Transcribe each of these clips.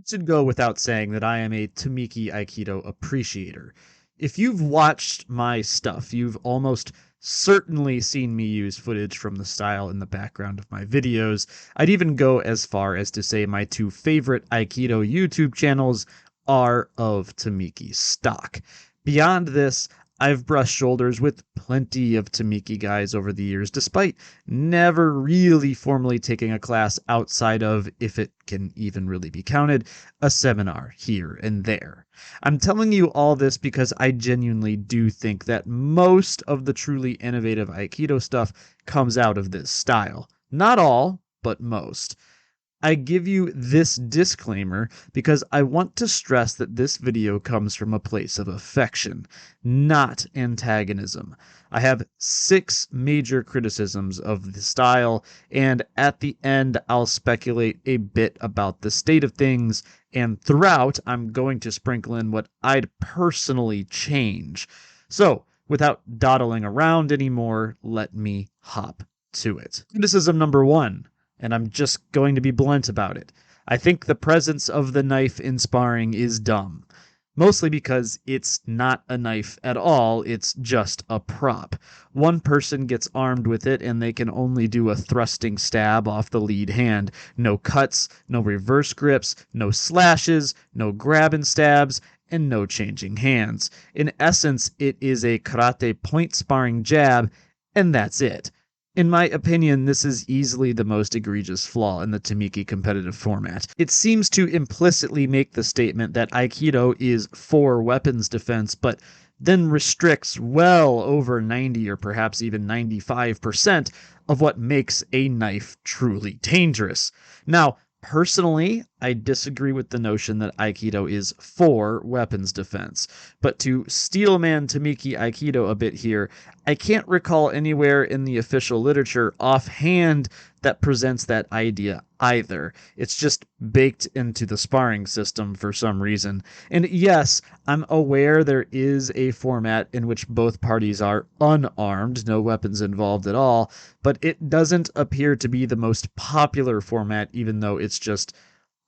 It should go without saying that I am a Tomiki Aikido appreciator. If you've watched my stuff, you've almost certainly seen me use footage from the style in the background of my videos. I'd even go as far as to say my two favorite Aikido YouTube channels are of Tomiki stock. Beyond this, I've brushed shoulders with plenty of Tomiki guys over the years, despite never really formally taking a class outside of, if it can even really be counted, a seminar here and there. I'm telling you all this because I genuinely do think that most of the truly innovative Aikido stuff comes out of this style. Not all, but most. I give you this disclaimer because I want to stress that this video comes from a place of affection, not antagonism. I have 6 major criticisms of the style, and at the end I'll speculate a bit about the state of things, and throughout I'm going to sprinkle in what I'd personally change. So, without dawdling around anymore, let me hop to it. Criticism number 1. And I'm just going to be blunt about it. I think the presence of the knife in sparring is dumb. Mostly because it's not a knife at all, it's just a prop. One person gets armed with it and they can only do a thrusting stab off the lead hand. No cuts, no reverse grips, no slashes, no grab and stabs, and no changing hands. In essence, it is a karate point sparring jab, and that's it. In my opinion, this is easily the most egregious flaw in the Tomiki competitive format. It seems to implicitly make the statement that Aikido is for weapons defense, but then restricts well over 90 or perhaps even 95% of what makes a knife truly dangerous. Now, personally, I disagree with the notion that Aikido is for weapons defense, but to steelman Tomiki Aikido a bit here, I can't recall anywhere in the official literature offhand that presents that idea either. It's just baked into the sparring system for some reason. And yes, I'm aware there is a format in which both parties are unarmed, no weapons involved at all, but it doesn't appear to be the most popular format, even though it's just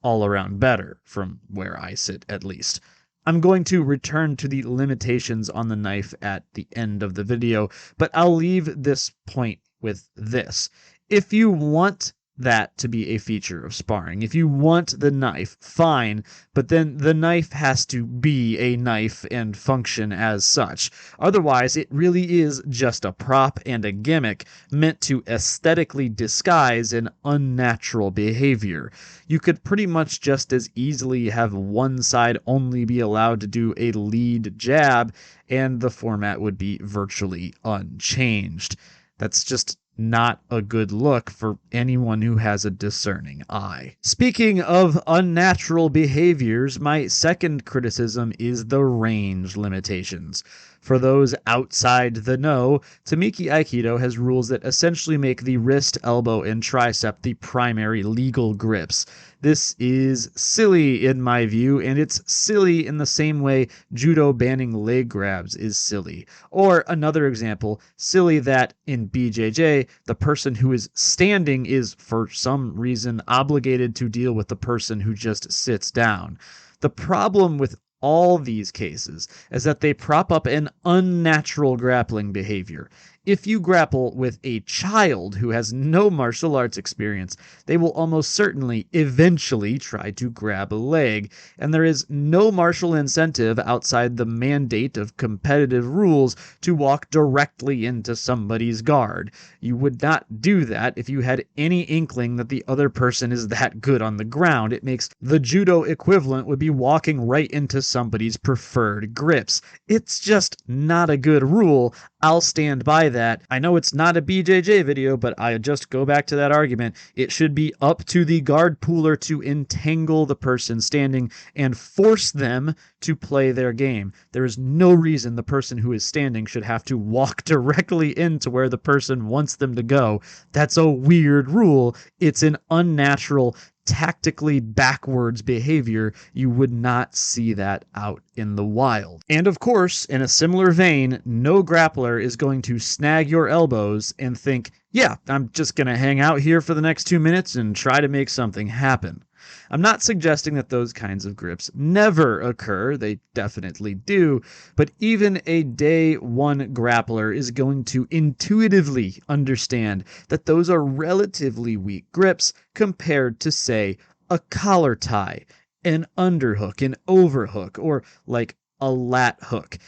all around better, from where I sit at least. I'm going to return to the limitations on the knife at the end of the video, but I'll leave this point with this. If you want that to be a feature of sparring, if you want the knife, fine, but then the knife has to be a knife and function as such. Otherwise, it really is just a prop and a gimmick meant to aesthetically disguise an unnatural behavior. You could pretty much just as easily have one side only be allowed to do a lead jab, and the format would be virtually unchanged. That's just not a good look for anyone who has a discerning eye. Speaking of unnatural behaviors, my second criticism is the range limitations. For those outside the know, Tomiki Aikido has rules that essentially make the wrist, elbow, and tricep the primary legal grips. This is silly in my view, and it's silly in the same way judo banning leg grabs is silly. Or another example, silly that in BJJ, the person who is standing is for some reason obligated to deal with the person who just sits down. The problem with all these cases is that they prop up an unnatural grappling behavior. If you grapple with a child who has no martial arts experience, they will almost certainly eventually try to grab a leg, and there is no martial incentive outside the mandate of competitive rules to walk directly into somebody's guard. You would not do that if you had any inkling that the other person is that good on the ground. It makes the judo equivalent would be walking right into somebody's preferred grips. It's just not a good rule. I'll stand by that. I know it's not a BJJ video, but I just go back to that argument. It should be up to the guard pooler to entangle the person standing and force them to play their game. There is no reason the person who is standing should have to walk directly into where the person wants them to go. That's a weird rule. It's an unnatural, tactically backwards behavior. You would not see that out in the wild. And of course, in a similar vein, no grappler is going to snag your elbows and think, yeah, I'm just going to hang out here for the next 2 minutes and try to make something happen. I'm not suggesting that those kinds of grips never occur, they definitely do, but even a day one grappler is going to intuitively understand that those are relatively weak grips compared to, say, a collar tie, an underhook, an overhook, or like a lat hook.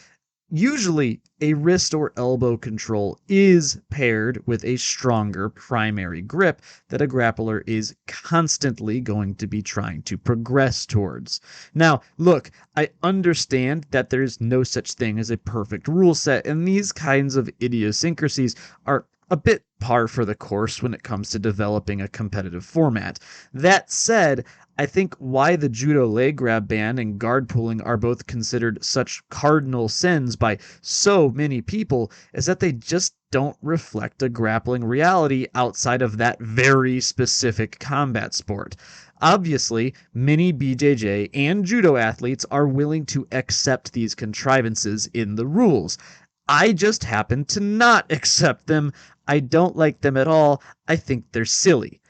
Usually, a wrist or elbow control is paired with a stronger primary grip that a grappler is constantly going to be trying to progress towards. Now, look, I understand that there's no such thing as a perfect rule set, and these kinds of idiosyncrasies are a bit par for the course when it comes to developing a competitive format. That said, I think why the judo leg grab ban and guard pulling are both considered such cardinal sins by so many people is that they just don't reflect a grappling reality outside of that very specific combat sport. Obviously, many BJJ and judo athletes are willing to accept these contrivances in the rules. I just happen to not accept them. I don't like them at all. I think they're silly.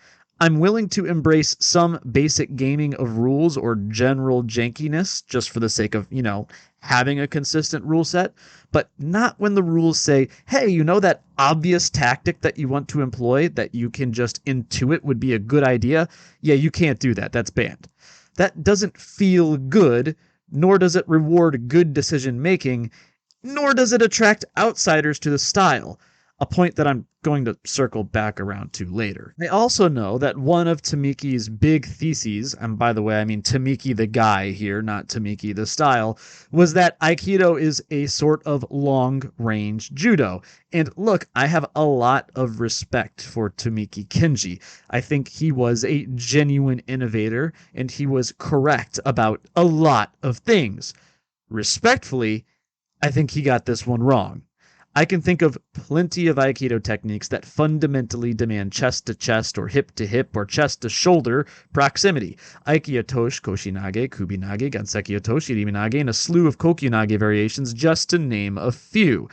I'm willing to embrace some basic gaming of rules or general jankiness just for the sake of, having a consistent rule set, but not when the rules say, hey, that obvious tactic that you want to employ that you can just intuit would be a good idea? Yeah, you can't do that. That's banned. That doesn't feel good, nor does it reward good decision making, nor does it attract outsiders to the style, a point that I'm going to circle back around to later. I also know that one of Tomiki's big theses, and by the way, I mean Tomiki the guy here, not Tomiki the style, was that Aikido is a sort of long-range judo. And look, I have a lot of respect for Tomiki Kenji. I think he was a genuine innovator, and he was correct about a lot of things. Respectfully, I think he got this one wrong. I can think of plenty of Aikido techniques that fundamentally demand chest to chest or hip to hip or chest to shoulder proximity. Aikiotoshi, Koshinage, Kubinage, Gansekiotoshi, Riminage, and a slew of Kokyunage variations, just to name a few.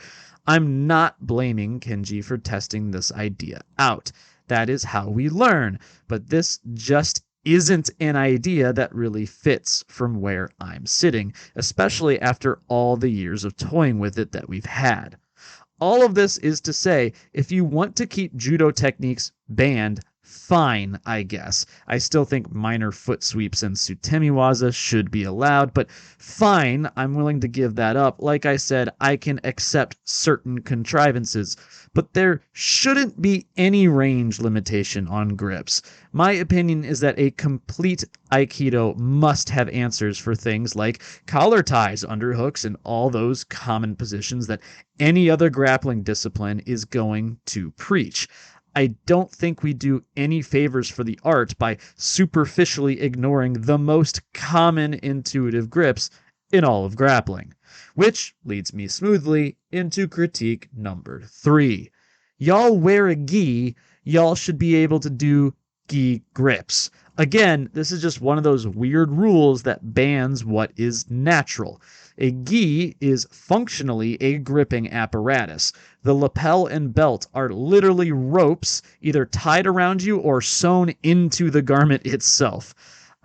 I'm not blaming Kenji for testing this idea out. That is how we learn, but this just isn't an idea that really fits from where I'm sitting, especially after all the years of toying with it that we've had. All of this is to say, if you want to keep judo techniques banned, fine, I guess. I still think minor foot sweeps and sutemiwaza should be allowed, but fine, I'm willing to give that up. Like I said, I can accept certain contrivances, but there shouldn't be any range limitation on grips. My opinion is that a complete Aikido must have answers for things like collar ties, underhooks, and all those common positions that any other grappling discipline is going to preach. I don't think we do any favors for the art by superficially ignoring the most common intuitive grips in all of grappling. Which leads me smoothly into critique number 3. Y'all wear a gi, y'all should be able to do gi grips. Again, this is just one of those weird rules that bans what is natural. A gi is functionally a gripping apparatus. The lapel and belt are literally ropes either tied around you or sewn into the garment itself.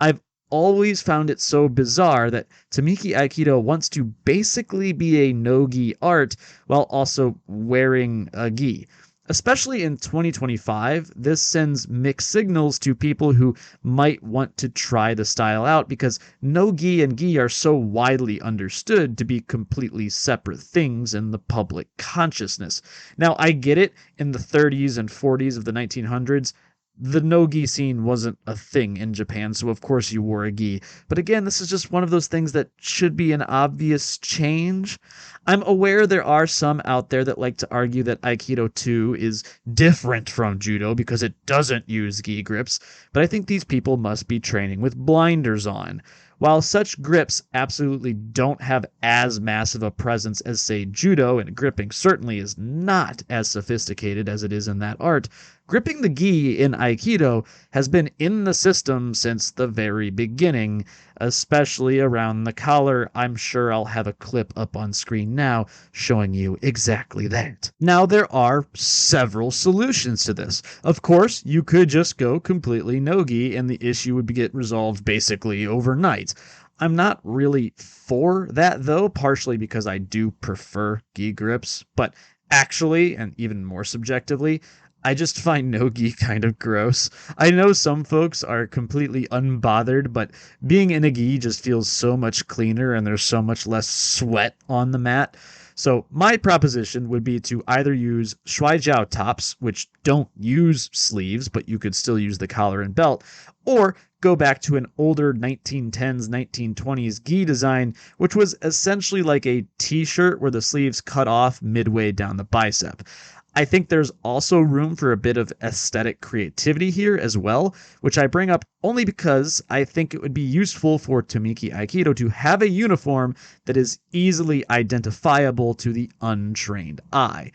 I've always found it so bizarre that Tomiki Aikido wants to basically be a no-gi art while also wearing a gi. Especially in 2025, this sends mixed signals to people who might want to try the style out because no-gi and gi are so widely understood to be completely separate things in the public consciousness. Now, I get it, in the 30s and 40s of the 1900s, the no-gi scene wasn't a thing in Japan, so of course you wore a gi. But again, this is just one of those things that should be an obvious change. I'm aware there are some out there that like to argue that Aikido 2 is different from Judo because it doesn't use gi grips, but I think these people must be training with blinders on. While such grips absolutely don't have as massive a presence as, say, Judo, and gripping certainly is not as sophisticated as it is in that art, gripping the gi in Aikido has been in the system since the very beginning. especially around the collar. I'm sure I'll have a clip up on screen now showing you exactly that. Now, there are several solutions to this. Of course, you could just go completely no-gi and the issue would get resolved basically overnight. I'm not really for that though, partially because I do prefer gi grips, but actually, and even more subjectively, I just find no-gi kind of gross. I know some folks are completely unbothered, but being in a gi just feels so much cleaner and there's so much less sweat on the mat. So my proposition would be to either use shuaijiao tops, which don't use sleeves, but you could still use the collar and belt, or go back to an older 1910s, 1920s gi design, which was essentially like a t-shirt where the sleeves cut off midway down the bicep. I think there's also room for a bit of aesthetic creativity here as well, which I bring up only because I think it would be useful for Tomiki Aikido to have a uniform that is easily identifiable to the untrained eye.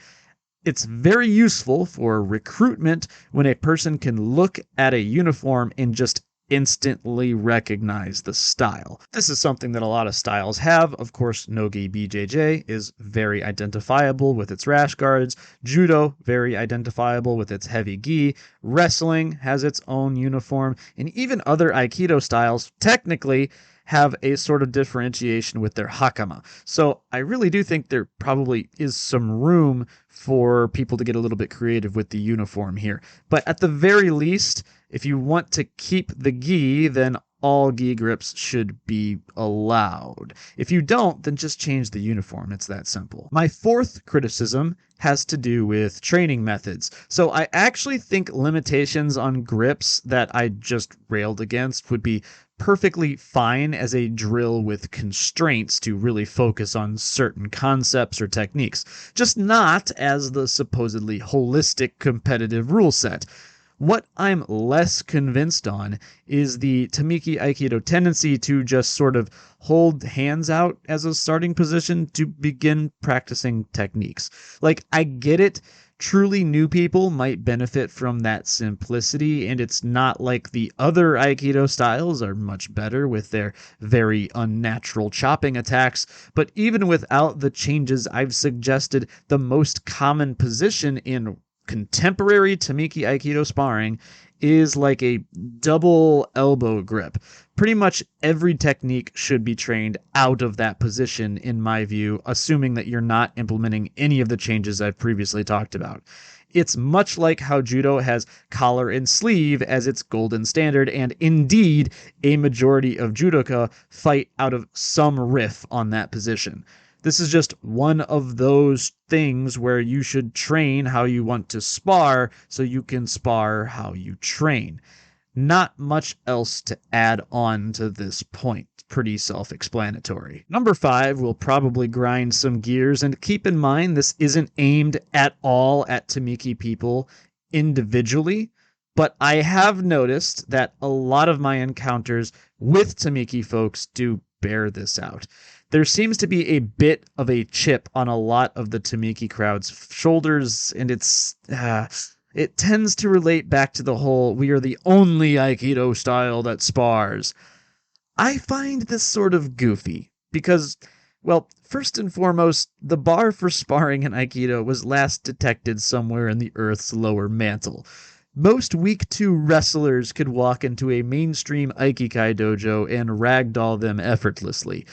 It's very useful for recruitment when a person can look at a uniform and just instantly recognize the style. This is something that a lot of styles have. Of course, Nogi BJJ is very identifiable with its rash guards. Judo, very identifiable with its heavy gi. Wrestling has its own uniform. And even other Aikido styles technically have a sort of differentiation with their hakama. So I really do think there probably is some room for people to get a little bit creative with the uniform here. But at the very least, if you want to keep the gi, then all gi grips should be allowed. If you don't, then just change the uniform. It's that simple. My fourth criticism has to do with training methods. So I actually think limitations on grips that I just railed against would be perfectly fine as a drill with constraints to really focus on certain concepts or techniques, just not as the supposedly holistic competitive rule set. What I'm less convinced on is the Tomiki Aikido tendency to just sort of hold hands out as a starting position to begin practicing techniques. Like, I get it. Truly new people might benefit from that simplicity, and it's not like the other Aikido styles are much better with their very unnatural chopping attacks, but even without the changes I've suggested, the most common position in contemporary Tomiki Aikido sparring is like a double elbow grip. Pretty much every technique should be trained out of that position, in my view, assuming that you're not implementing any of the changes I've previously talked about. It's much like how judo has collar and sleeve as its golden standard, and indeed, a majority of judoka fight out of some riff on that position. This is just one of those things where you should train how you want to spar so you can spar how you train. Not much else to add on to this point. Pretty self-explanatory. Number 5 will probably grind some gears, and keep in mind this isn't aimed at all at Tomiki people individually, but I have noticed that a lot of my encounters with Tomiki folks do bear this out. There seems to be a bit of a chip on a lot of the Tomiki crowd's shoulders, and it tends to relate back to the whole "we are the only Aikido style that spars." I find this sort of goofy because, well, first and foremost, the bar for sparring in Aikido was last detected somewhere in the Earth's lower mantle. Most Week 2 wrestlers could walk into a mainstream Aikikai dojo and ragdoll them effortlessly.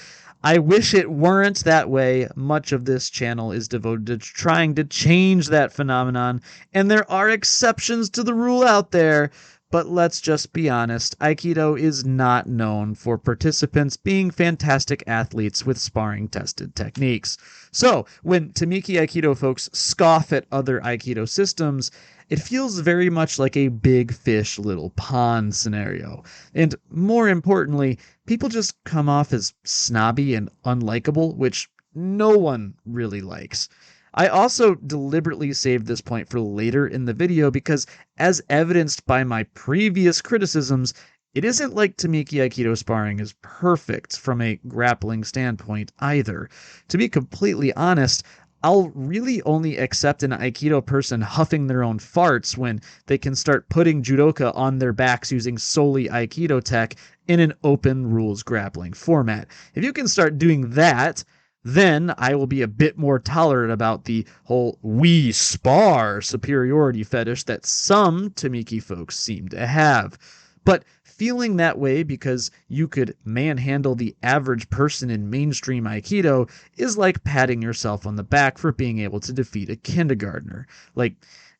I wish it weren't that way. Much of this channel is devoted to trying to change that phenomenon, and there are exceptions to the rule out there. But let's just be honest, Aikido is not known for participants being fantastic athletes with sparring-tested techniques. So, when Tomiki Aikido folks scoff at other Aikido systems, it feels very much like a big fish, little pond scenario. And more importantly, people just come off as snobby and unlikable, which no one really likes. I also deliberately saved this point for later in the video because, as evidenced by my previous criticisms, it isn't like Tomiki Aikido sparring is perfect from a grappling standpoint either. To be completely honest, I'll really only accept an Aikido person huffing their own farts when they can start putting judoka on their backs using solely Aikido tech in an open rules grappling format. If you can start doing that, then I will be a bit more tolerant about the whole we spar superiority fetish that some Tomiki folks seem to have. But feeling that way because you could manhandle the average person in mainstream Aikido is like patting yourself on the back for being able to defeat a kindergartner. Like,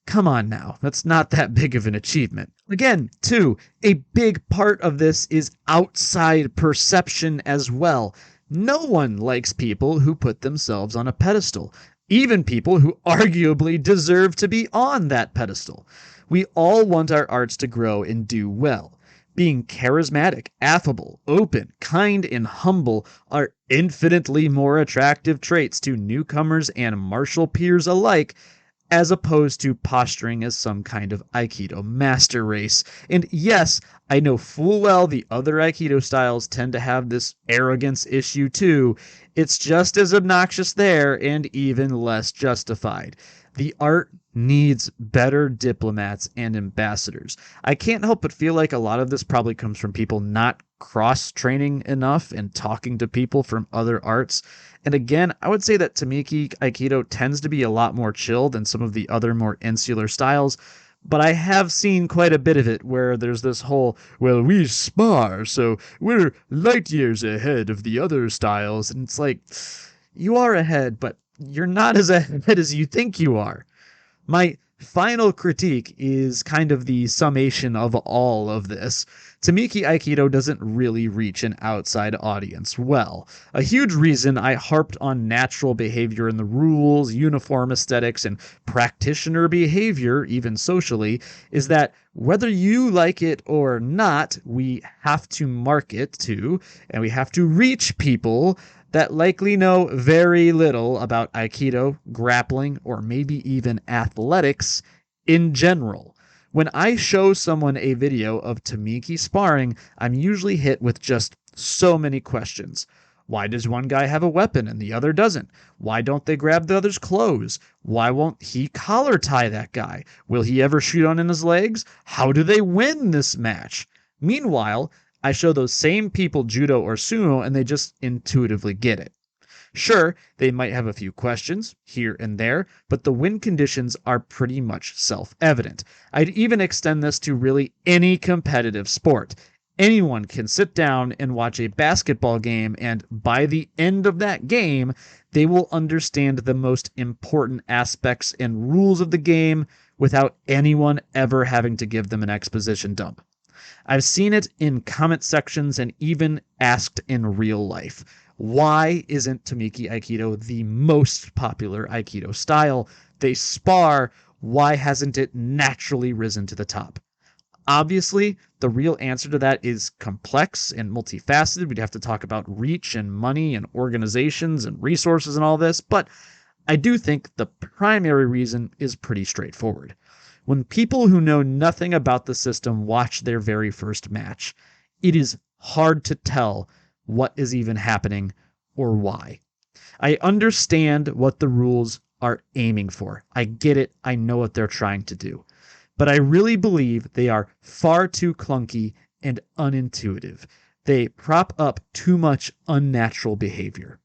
come on now, that's not that big of an achievement. Again, too, a big part of this is outside perception as well. No one likes people who put themselves on a pedestal, even people who arguably deserve to be on that pedestal. We all want our arts to grow and do well. Being charismatic, affable, open, kind, and humble are infinitely more attractive traits to newcomers and martial peers alike, as opposed to posturing as some kind of Aikido master race. And yes, I know full well the other Aikido styles tend to have this arrogance issue too. It's just as obnoxious there and even less justified. The art needs better diplomats and ambassadors. I can't help but feel like a lot of this probably comes from people not cross-training enough and talking to people from other arts. And again, I would say that Tomiki Aikido tends to be a lot more chill than some of the other more insular styles, but I have seen quite a bit of it where there's this whole, well, we spar, so we're light years ahead of the other styles, and it's like, you are ahead, but you're not as ahead as you think you are. My final critique is kind of the summation of all of this. Tomiki Aikido doesn't really reach an outside audience well. A huge reason I harped on natural behavior in the rules, uniform aesthetics, and practitioner behavior, even socially, is that whether you like it or not, we have to market to, and we have to reach people that likely know very little about Aikido, grappling, or maybe even athletics in general. When I show someone a video of Tomiki sparring, I'm usually hit with just so many questions. Why does one guy have a weapon and the other doesn't? Why don't they grab the other's clothes? Why won't he collar tie that guy? Will he ever shoot on in his legs? How do they win this match? Meanwhile, I show those same people judo or sumo and they just intuitively get it. Sure, they might have a few questions here and there, but the win conditions are pretty much self-evident. I'd even extend this to really any competitive sport. Anyone can sit down and watch a basketball game, and by the end of that game, they will understand the most important aspects and rules of the game without anyone ever having to give them an exposition dump. I've seen it in comment sections and even asked in real life. Why isn't Tomiki Aikido the most popular Aikido style? They spar. Why hasn't it naturally risen to the top? Obviously, the real answer to that is complex and multifaceted. We'd have to talk about reach and money and organizations and resources and all this, but I do think the primary reason is pretty straightforward. When people who know nothing about the system watch their very first match, it is hard to tell what is even happening or why. I understand what the rules are aiming for. I get it. I know what they're trying to do. But I really believe they are far too clunky and unintuitive. They prop up too much unnatural behavior.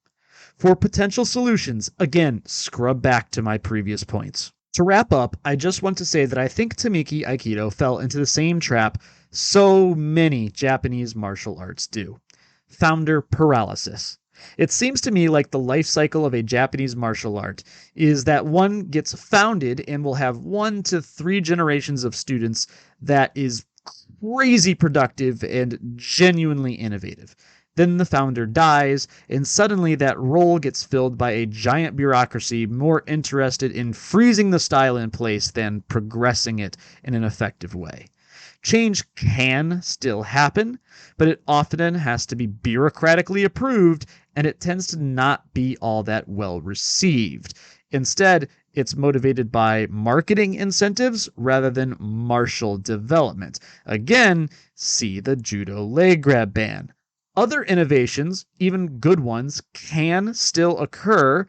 For potential solutions, again, scrub back to my previous points. To wrap up, I just want to say that I think Tomiki Aikido fell into the same trap so many Japanese martial arts do. Founder paralysis. It seems to me like the life cycle of a Japanese martial art is that one gets founded and will have 1 to 3 generations of students that is crazy productive and genuinely innovative. Then the founder dies, and suddenly that role gets filled by a giant bureaucracy more interested in freezing the style in place than progressing it in an effective way. Change can still happen, but it often has to be bureaucratically approved, and it tends to not be all that well received. Instead, it's motivated by marketing incentives rather than martial development. Again, see the judo leg grab ban. Other innovations, even good ones, can still occur,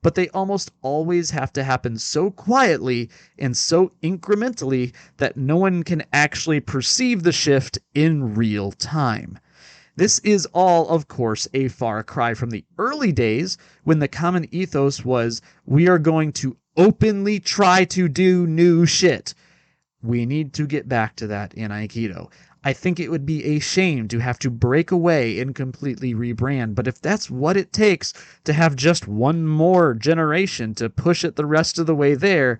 but they almost always have to happen so quietly and so incrementally that no one can actually perceive the shift in real time. This is all, of course, a far cry from the early days when the common ethos was we are going to openly try to do new shit. We need to get back to that in Aikido. I think it would be a shame to have to break away and completely rebrand, but if that's what it takes to have just one more generation to push it the rest of the way there,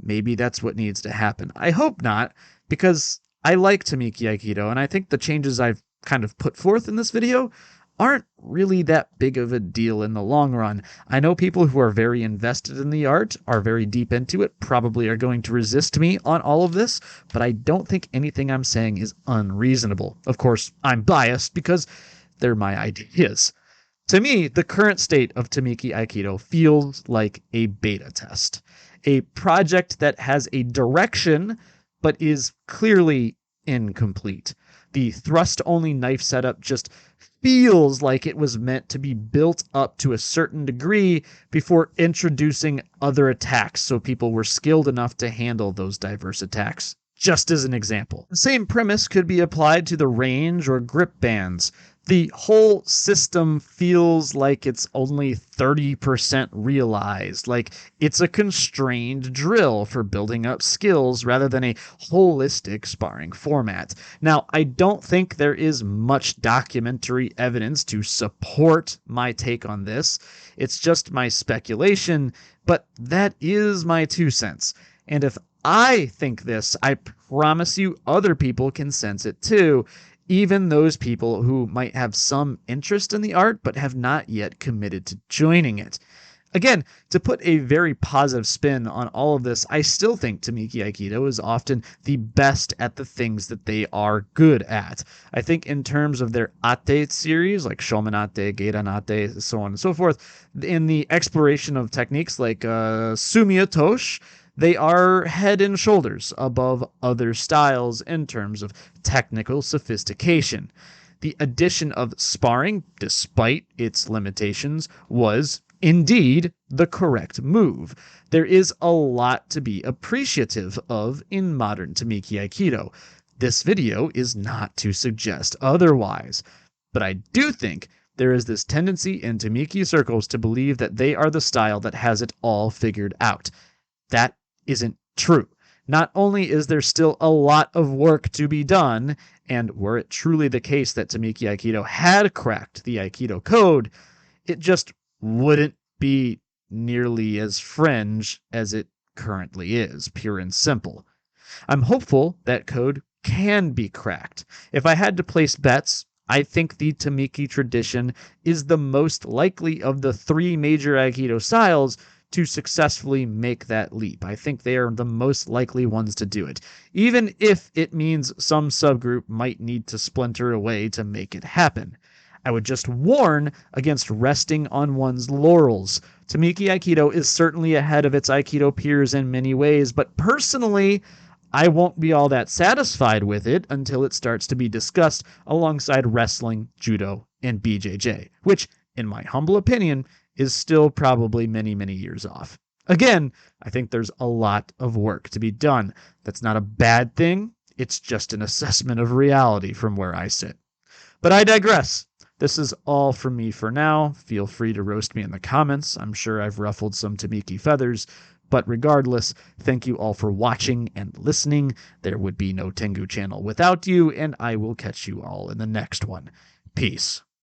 maybe that's what needs to happen. I hope not, because I like Tomiki Aikido, and I think the changes I've kind of put forth in this video aren't really that big of a deal in the long run. I know people who are very invested in the art, are very deep into it, probably are going to resist me on all of this, but I don't think anything I'm saying is unreasonable. Of course, I'm biased because they're my ideas. To me, the current state of Tomiki Aikido feels like a beta test, a project that has a direction but is clearly incomplete. The thrust-only knife setup just feels like it was meant to be built up to a certain degree before introducing other attacks so people were skilled enough to handle those diverse attacks. Just as an example. The same premise could be applied to the range or grip bands. The whole system feels like it's only 30% realized, like it's a constrained drill for building up skills rather than a holistic sparring format. Now, I don't think there is much documentary evidence to support my take on this. It's just my speculation, but that is my 2 cents. And if I think this, I promise you other people can sense it too. Even those people who might have some interest in the art but have not yet committed to joining it. Again, to put a very positive spin on all of this, I still think Tomiki Aikido is often the best at the things that they are good at. I think in terms of their Ate series, like Shomenate, Geiranate, so on and so forth, in the exploration of techniques like Sumiya Tosh, they are head and shoulders above other styles in terms of technical sophistication. The addition of sparring, despite its limitations, was indeed the correct move. There is a lot to be appreciative of in modern Tomiki Aikido. This video is not to suggest otherwise, but I do think there is this tendency in Tomiki circles to believe that they are the style that has it all figured out. That isn't true. Not only is there still a lot of work to be done, and were it truly the case that Tomiki Aikido had cracked the Aikido code, it just wouldn't be nearly as fringe as it currently is, pure and simple. I'm hopeful that code can be cracked. If I had to place bets, I think the Tomiki tradition is the most likely of the 3 major Aikido styles to successfully make that leap. I think they are the most likely ones to do it, even if it means some subgroup might need to splinter away to make it happen. I would just warn against resting on one's laurels. Tomiki Aikido is certainly ahead of its Aikido peers in many ways, but personally, I won't be all that satisfied with it until it starts to be discussed alongside wrestling, judo, and BJJ, which, in my humble opinion, is still probably many, many years off. Again, I think there's a lot of work to be done. That's not a bad thing. It's just an assessment of reality from where I sit. But I digress. This is all from me for now. Feel free to roast me in the comments. I'm sure I've ruffled some Tomiki feathers. But regardless, thank you all for watching and listening. There would be no Tengu channel without you, and I will catch you all in the next one. Peace.